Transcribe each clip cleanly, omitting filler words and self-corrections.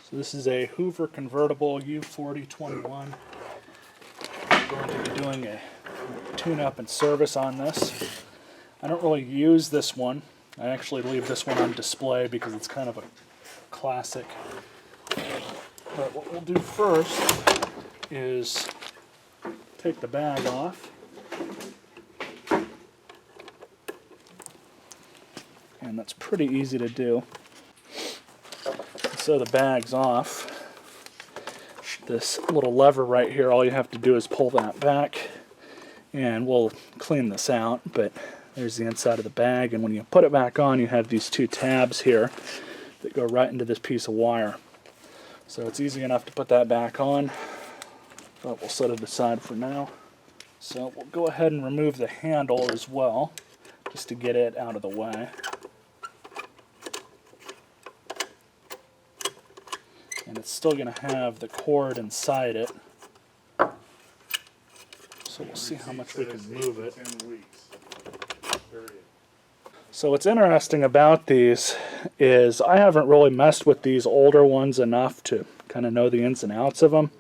So this is a Hoover Convertible U4021. I'm going to be doing a tune-up and service on this. I don't really use this one. I actually leave this one on display because it's kind of a classic. But what we'll do first is take the bag off. And that's pretty easy to do. So the bag's off. This little lever right here, all you have to do is pull that back and we'll clean this out, but there's the inside of the bag, and when you put it back on you have these two tabs here that go right into this piece of wire. So it's easy enough to put that back on, but we'll set it aside for now. So we'll go ahead and remove the handle as well, just to get it out of the way. And it's still going to have the cord inside it. So we'll see how much we can move it. So what's interesting about these is I haven't really messed with these older ones enough to kind of know the ins and outs of them.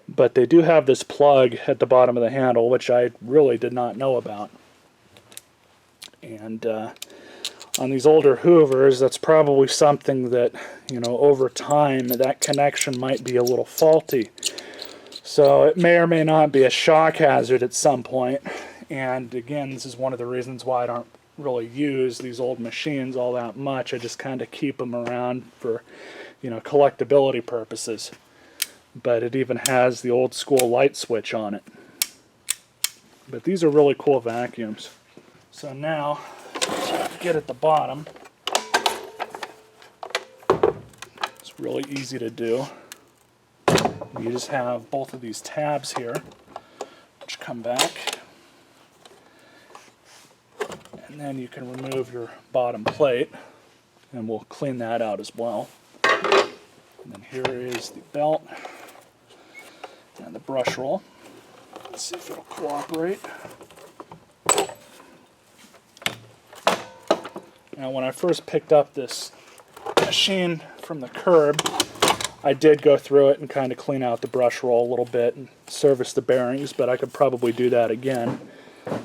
But they do have this plug at the bottom of the handle, which I really did not know about. And on these older Hoovers, that's probably something that, you know, over time that connection might be a little faulty. So it may or may not be a shock hazard at some point. And again, this is one of the reasons why I don't really use these old machines all that much. I just kind of keep them around for, you know, collectability purposes. But it even has the old school light switch on it. But these are really cool vacuums. So now, get at the bottom. It's really easy to do. You just have both of these tabs here, which come back. And then you can remove your bottom plate, and we'll clean that out as well. And then here is the belt and the brush roll. Let's see if it'll cooperate. Now, when I first picked up this machine from the curb, I did go through it and kind of clean out the brush roll a little bit and service the bearings, but I could probably do that again,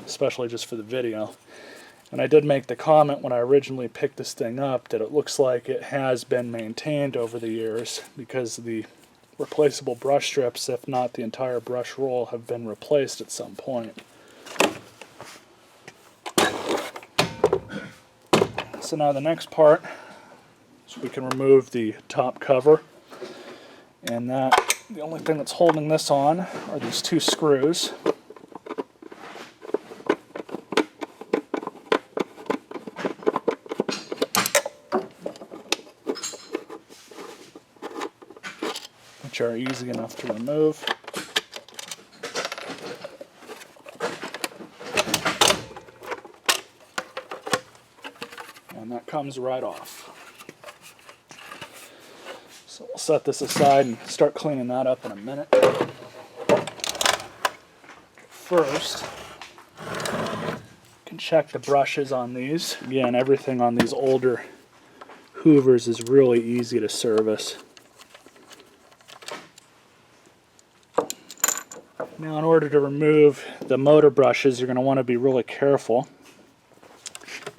especially just for the video. And I did make the comment when I originally picked this thing up that it looks like it has been maintained over the years, because the replaceable brush strips, if not the entire brush roll, have been replaced at some point. So now the next part is we can remove the top cover, and the only thing that's holding this on are these two screws. Which are easy enough to remove. And that comes right off. So we'll set this aside and start cleaning that up in a minute. First, you can check the brushes on these. Again, everything on these older Hoovers is really easy to service. Now, in order to remove the motor brushes, you're going to want to be really careful,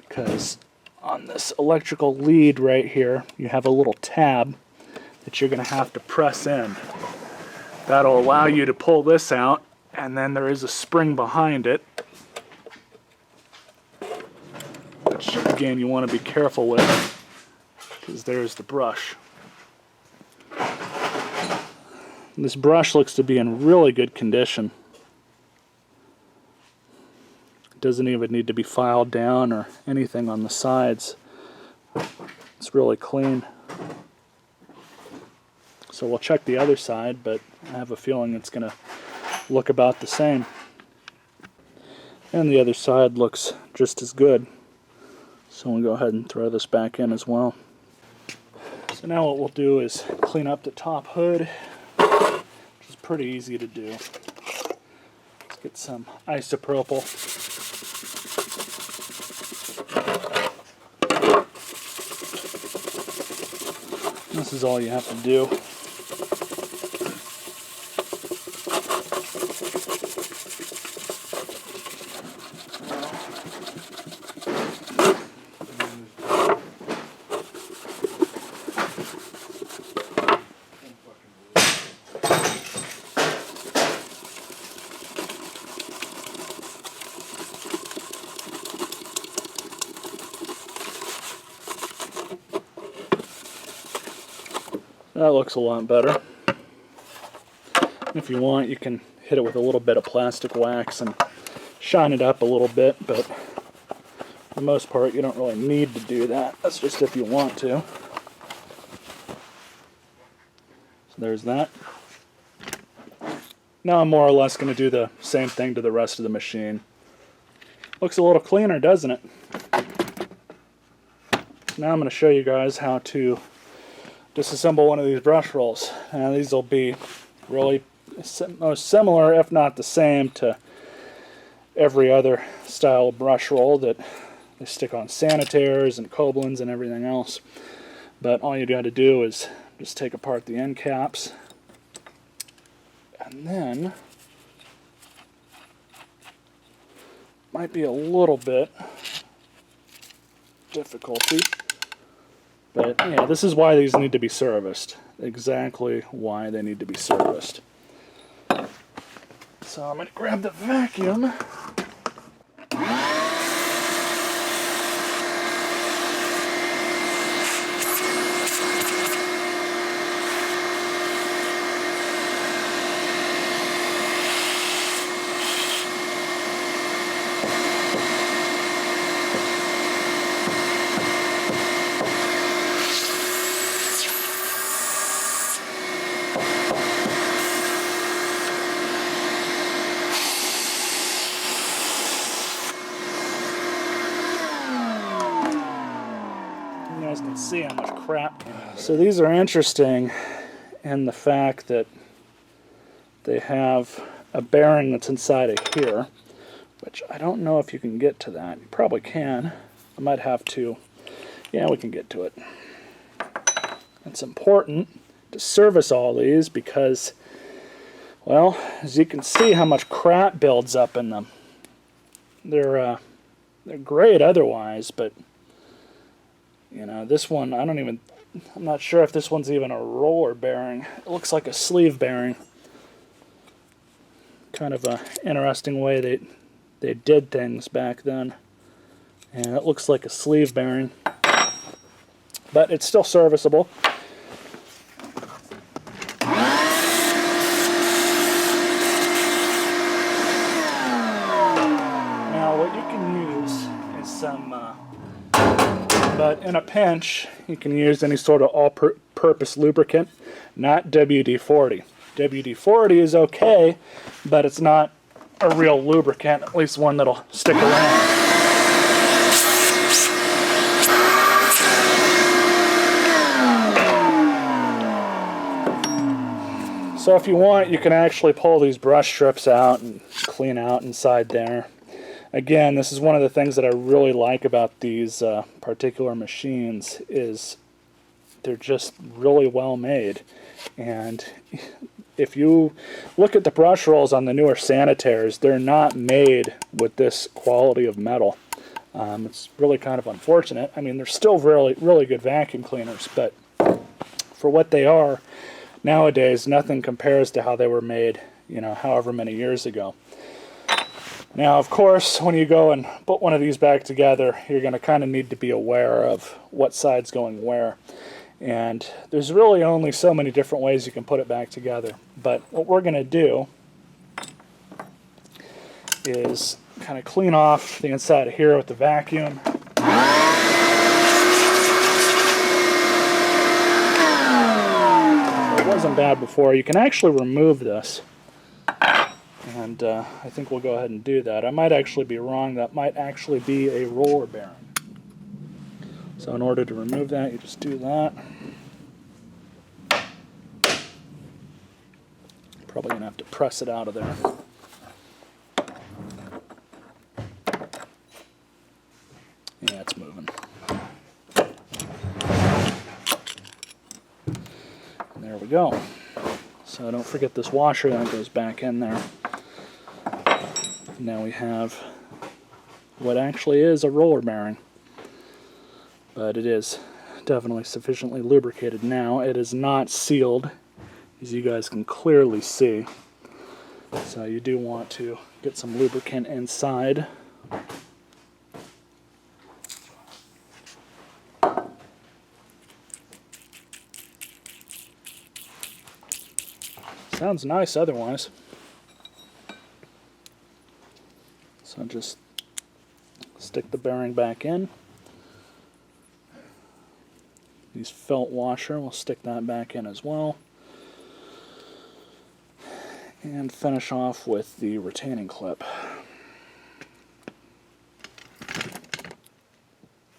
because on this electrical lead right here, you have a little tab that you're going to have to press in. That'll allow you to pull this out, and then there is a spring behind it, which again you want to be careful with, because there's the brush. This brush looks to be in really good condition. It doesn't even need to be filed down or anything on the sides. It's really clean. So we'll check the other side, but I have a feeling it's going to look about the same. And the other side looks just as good. So we'll go ahead and throw this back in as well. So now what we'll do is clean up the top hood, which is pretty easy to do. Let's get some isopropyl. this is all you have to do. That looks a lot better. If you want, you can hit it with a little bit of plastic wax and shine it up a little bit, but for the most part you don't really need to do that. That's just if you want to. So there's that. Now I'm more or less going to do the same thing to the rest of the machine. Looks a little cleaner, doesn't it? Now I'm going to show you guys how to disassemble one of these brush rolls. Now these will be really most similar, if not the same, to every other style of brush roll that they stick on sanitaires and Koblins and everything else. But all you got to do is just take apart the end caps, and then might be a little bit difficulty. But yeah, this is why these need to be serviced. Exactly why they need to be serviced. So I'm going to grab the vacuum. Can see how much crap. So these are interesting in the fact that they have a bearing that's inside of here, which I don't know if you can get to that. You probably can. I might have to. Yeah, we can get to it. It's important to service all these because, well, as you can see how much crap builds up in them. They're great otherwise, but you know, this one, I'm not sure if this one's even a roller bearing. It looks like a sleeve bearing. Kind of an interesting way they did things back then. And it looks like a sleeve bearing. But it's still serviceable. Now, what you can use is some... but in a pinch, you can use any sort of all-purpose lubricant, not WD-40. WD-40 is okay, but it's not a real lubricant, at least one that'll stick around. So if you want, you can actually pull these brush strips out and clean out inside there. Again, this is one of the things that I really like about these particular machines is they're just really well made. And if you look at the brush rolls on the newer sanitaires, they're not made with this quality of metal. It's really kind of unfortunate. I mean, they're still really good vacuum cleaners, but for what they are nowadays, nothing compares to how they were made, you know, however many years ago. Now, of course, when you go and put one of these back together, you're going to kind of need to be aware of what side's going where. And there's really only so many different ways you can put it back together. But what we're going to do is kind of clean off the inside of here with the vacuum. It wasn't bad before. You can actually remove this. And I think we'll go ahead and do that. I might actually be wrong. That might actually be a roller bearing. So in order to remove that, you just do that. Probably going to have to press it out of there. Yeah, it's moving. There we go. So don't forget this washer that goes back in there. Now we have what actually is a roller bearing, but it is definitely sufficiently lubricated now. It is not sealed, as you guys can clearly see, so you do want to get some lubricant inside. Sounds nice otherwise. So just stick the bearing back in. These felt washer, we'll stick that back in as well. And finish off with the retaining clip.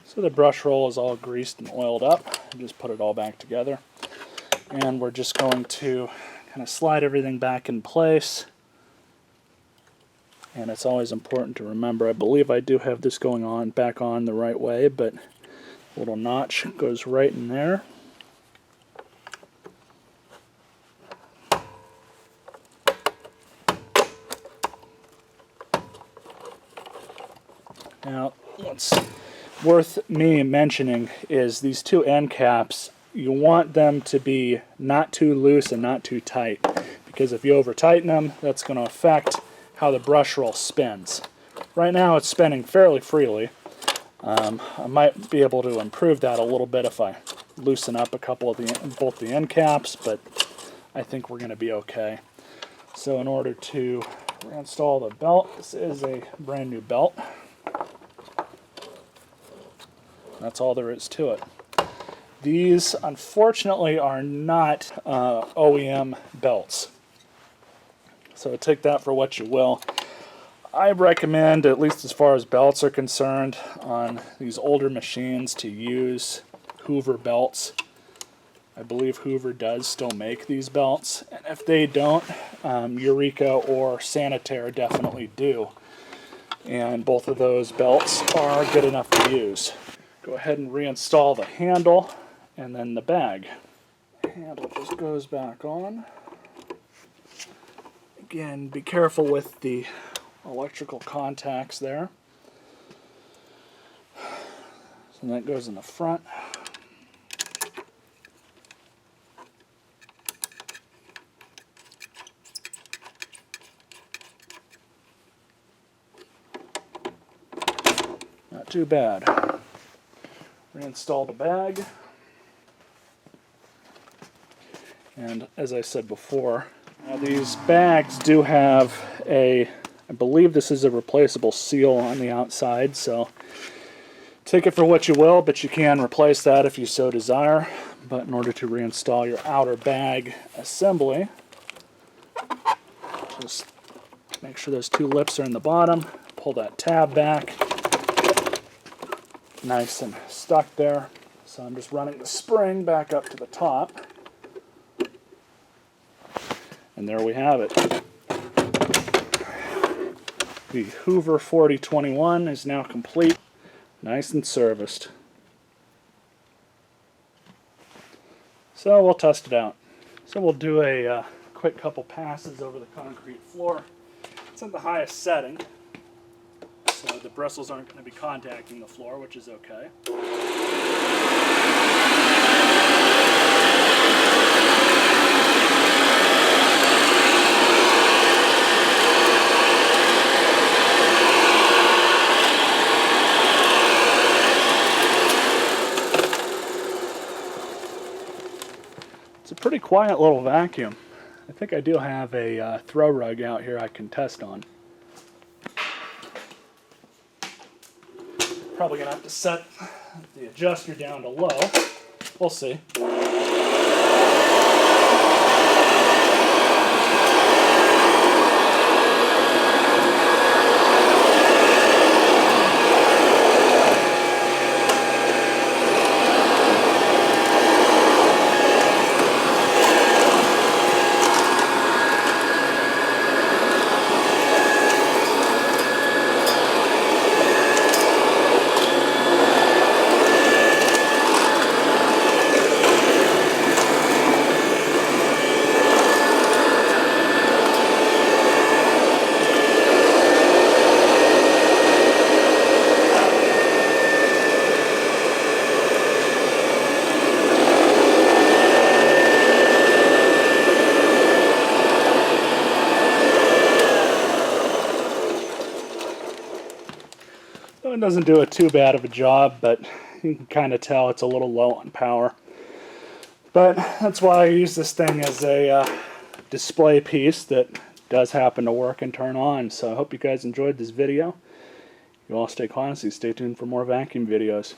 So the brush roll is all greased and oiled up. Just put it all back together. And we're just going to kind of slide everything back in place. And it's always important to remember, I believe I do have this going on back on the right way, but a little notch goes right in there. Now, what's worth me mentioning is these two end caps, you want them to be not too loose and not too tight, because if you over tighten them, that's going to affect how the brush roll spins. Right now it's spinning fairly freely. I might be able to improve that a little bit if I loosen up a couple of both the end caps, but I think we're going to be okay. So in order to reinstall the belt, this is a brand new belt. That's all there is to it. These, unfortunately, are not OEM belts. So take that for what you will. I recommend, at least as far as belts are concerned, on these older machines to use Hoover belts. I believe Hoover does still make these belts. And if they don't, Eureka or Sanitaire definitely do. And both of those belts are good enough to use. Go ahead and reinstall the handle and then the bag. The handle just goes back on. Again, be careful with the electrical contacts there. So that goes in the front. Not too bad. Reinstall the bag. And as I said before, these bags do have I believe this is a replaceable seal on the outside, so take it for what you will, but you can replace that if you so desire. But in order to reinstall your outer bag assembly, just make sure those two lips are in the bottom, pull that tab back, nice and stuck there. So I'm just running the spring back up to the top. And there we have it. The Hoover 4021 is now complete, nice and serviced. So we'll test it out. So we'll do a quick couple passes over the concrete floor. It's at the highest setting, so the bristles aren't going to be contacting the floor, which is okay. It's a pretty quiet little vacuum. I think I do have a throw rug out here I can test on. Probably going to have to set the adjuster down to low. We'll see. it doesn't do too bad of a job, but you can kind of tell it's a little low on power. But that's why I use this thing as a display piece that does happen to work and turn on. So I hope you guys enjoyed this video. You all stay classy. Stay tuned for more vacuum videos.